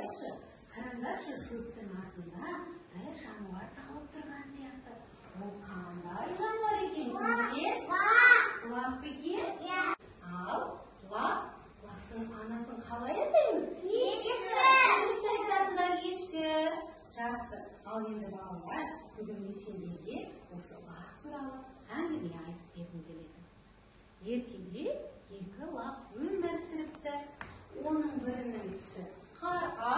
қарайықшы. Қараңдаршы, шөптің артында бір жануар тығылып тұрған сияқты. Ол қандай жануар екен? Лақ екен? Ал лақтың анасын қалай атаймыз? Ешкі. Дұрыс айтасыңдар, ешкі. Жақсы. Ал енді балалар, бүгін мен сендерге осы лақ туралы әңгіме айтып бергім келеді. Ертеде екі лақ өмір сүріпті. Оның бірінің түсі қарға,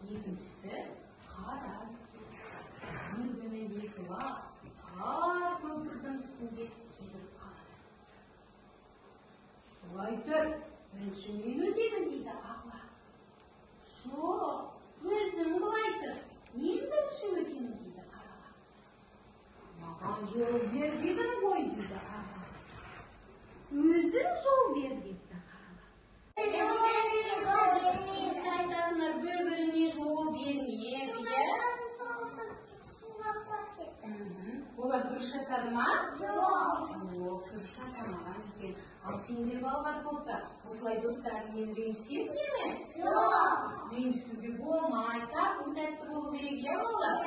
екіншісі қара. Bir күні екі лақ тар көпірдің үстінде кезіп қалады. Былай тұр, бірінші мен өтемін дейді ақ лақ. Жоқ, өзің былай тұр, мен бірінші өтемін дейді қара лақ. Маған жол бер дедім ғой дейді ақ лақ. Өзің жол бер деді қара лақ. Сіз айтасыңдар, бір-біріне жол бермейді, олар дұрыс жасады ма? Жоқ. Дұрыс жасамаған екен. Ал сендер балалар топта осылай достарыңмен ренжісесіңдер ме? Жоқ. Ренжісуге болмай, тату-тәтті болу керек, иә балалар?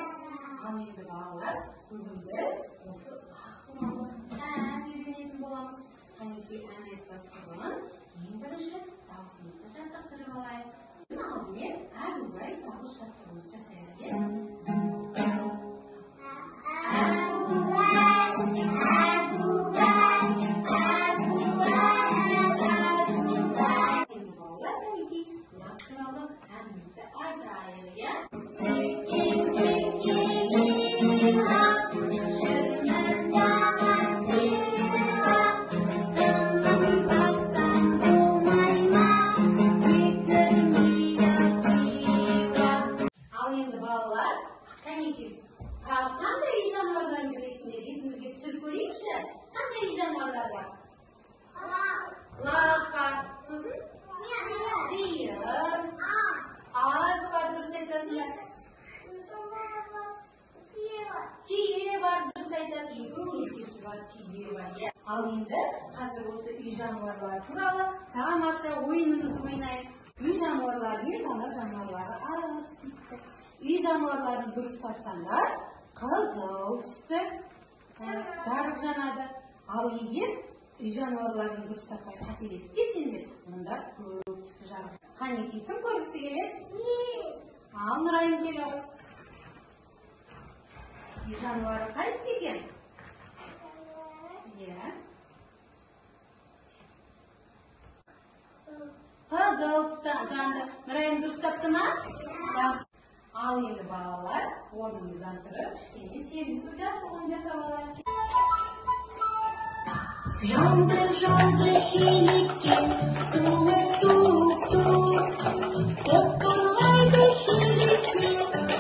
Ал енді балалар, бүгін біз осы лақ туралы ән үйренетін боламыз. Қанекей ән айтпас бұрын ең бірінші даусымызды жаттықтырып алайық. Алдымен әгугай дауыс жаттығуымыз жасайық. Қандай жануарларын білесіңдер? Есімізге түсіріп көрейікші. Қандай жануарлар бар? Лақ бар. Сосын? Сиыр. Ат бар, дұрыс айтасыңдар. Түйе бар, дұрыс айтады. Өркеші бар, түйе бар. Ал енді қазір осы үй жануарлары туралы тамаша ойынымызды ойнайық. Үй жануарлары мен дала жануарлары араласып кетті. Үй жануарларын дұрыс тапсаңдар, қызыл түсті жарық жанады. Ал егер үй жануарларын дұрыс таппай қателесіп кетсеңдер, онда көк түсті жарық. Қанекей, кім көргісі келеді? Мен. Ал Нұрайым келе ғой. Үй жануары қайсы екен? Қызыл түсті жанды. Нұрайым дұрыс тапты ма? Ал енді балалар, орнымыздан тұрып, кішкене сезініп жаттығуын жасап алайық. Жауды шелекке, туып-туып-туып, тоқырлайды шелекке,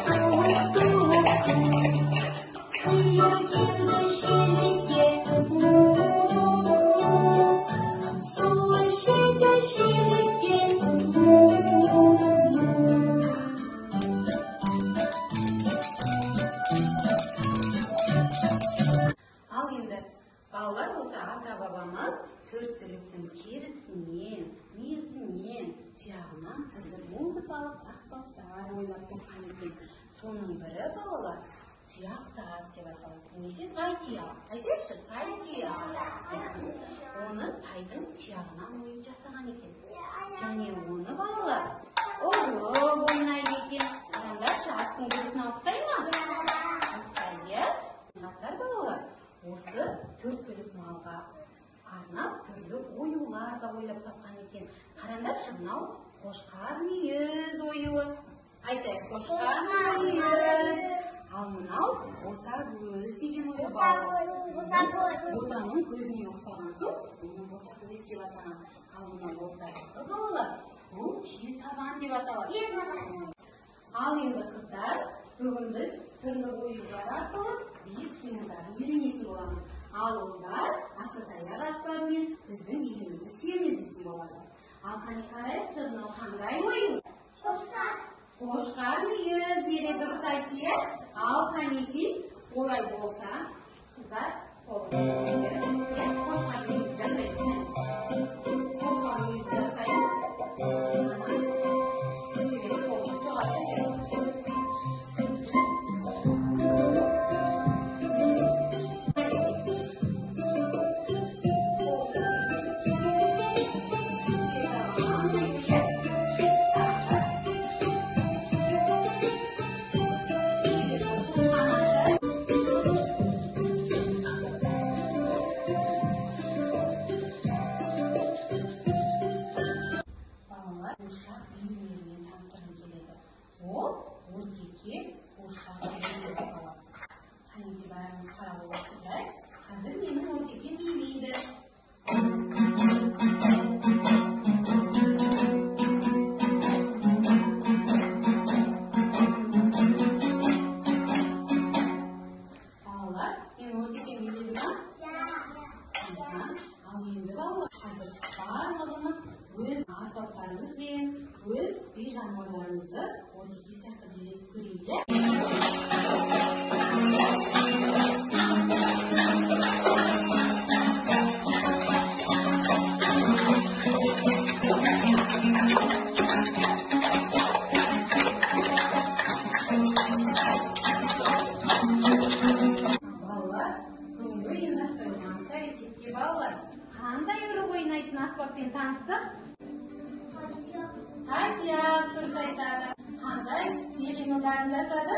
туып-туып-туып. Сиыр келді шелекке, су ішеді шелектен. Ал енді балалар, осы ата-бабамыз төрт түліктің терісінен, несінен, тұяғынан түрлі музыкалық аспаптар ойлап тапқан екен. Соның бірі балалар тұяқ тас деп аталады. Немесе тай тұяқ. Айтайықшы, тай тұяқ. Оны тайдың тұяғынан ойып жасаған екен. Және оны балалар ұрып ойнайды екен. Қараңдаршы, аттың дұрысына ұқсай ма? Ұқсайды. Қатар балалар, осы төрт түлік малға арнап түрлі оюлар да ойлап тапқан екен. Қараңдаршы, мынау қошқар мүйіз оюы. Айтайық, қошқар мүйіз. Ал мынау ботагөз деген ойы балалар. Ботаның көзіне ұқсаған соң, оны ботагөз деп атаған. Ал мынау ортағы балалар, бұл түйе табан деп аталады. Ал енді қыздар, бүгін біз түрлі оюлар арқылы биік қимылдарын үйренетін боламыз. Ал олар асатаяқ аспабымен біздің елімізді сүйемелдейтін болады. Ал қане қарайықшы, мынау қандай ою? Қошқар мүйіз, ере дұрыс айтты. Ал қанекей, олай болса, қыздар, қошқар мүйіз жасайтын. Қошқар мүйіз жасайтын. бийлермен таныстырғым келеді. Ол өртекке қуыршақ билеп қалады. Қанекей бәріміз қарап отырайық. Қазір менің өртекке билейді. Балалар, мен өртекке билейді ма? Ал енді балалар, қазір барлығымыз өз аспаптарымызбен, өз үй жануарларымызды өртекке сияқты билетіп көрейік. Балалар, бүгінгі ұйымдастырылған іс-әрекетте балалар қандай ойнайтын аспаппен таныстық? Таяқ, дұрыс айтады. Қандай қимылдарын жасады?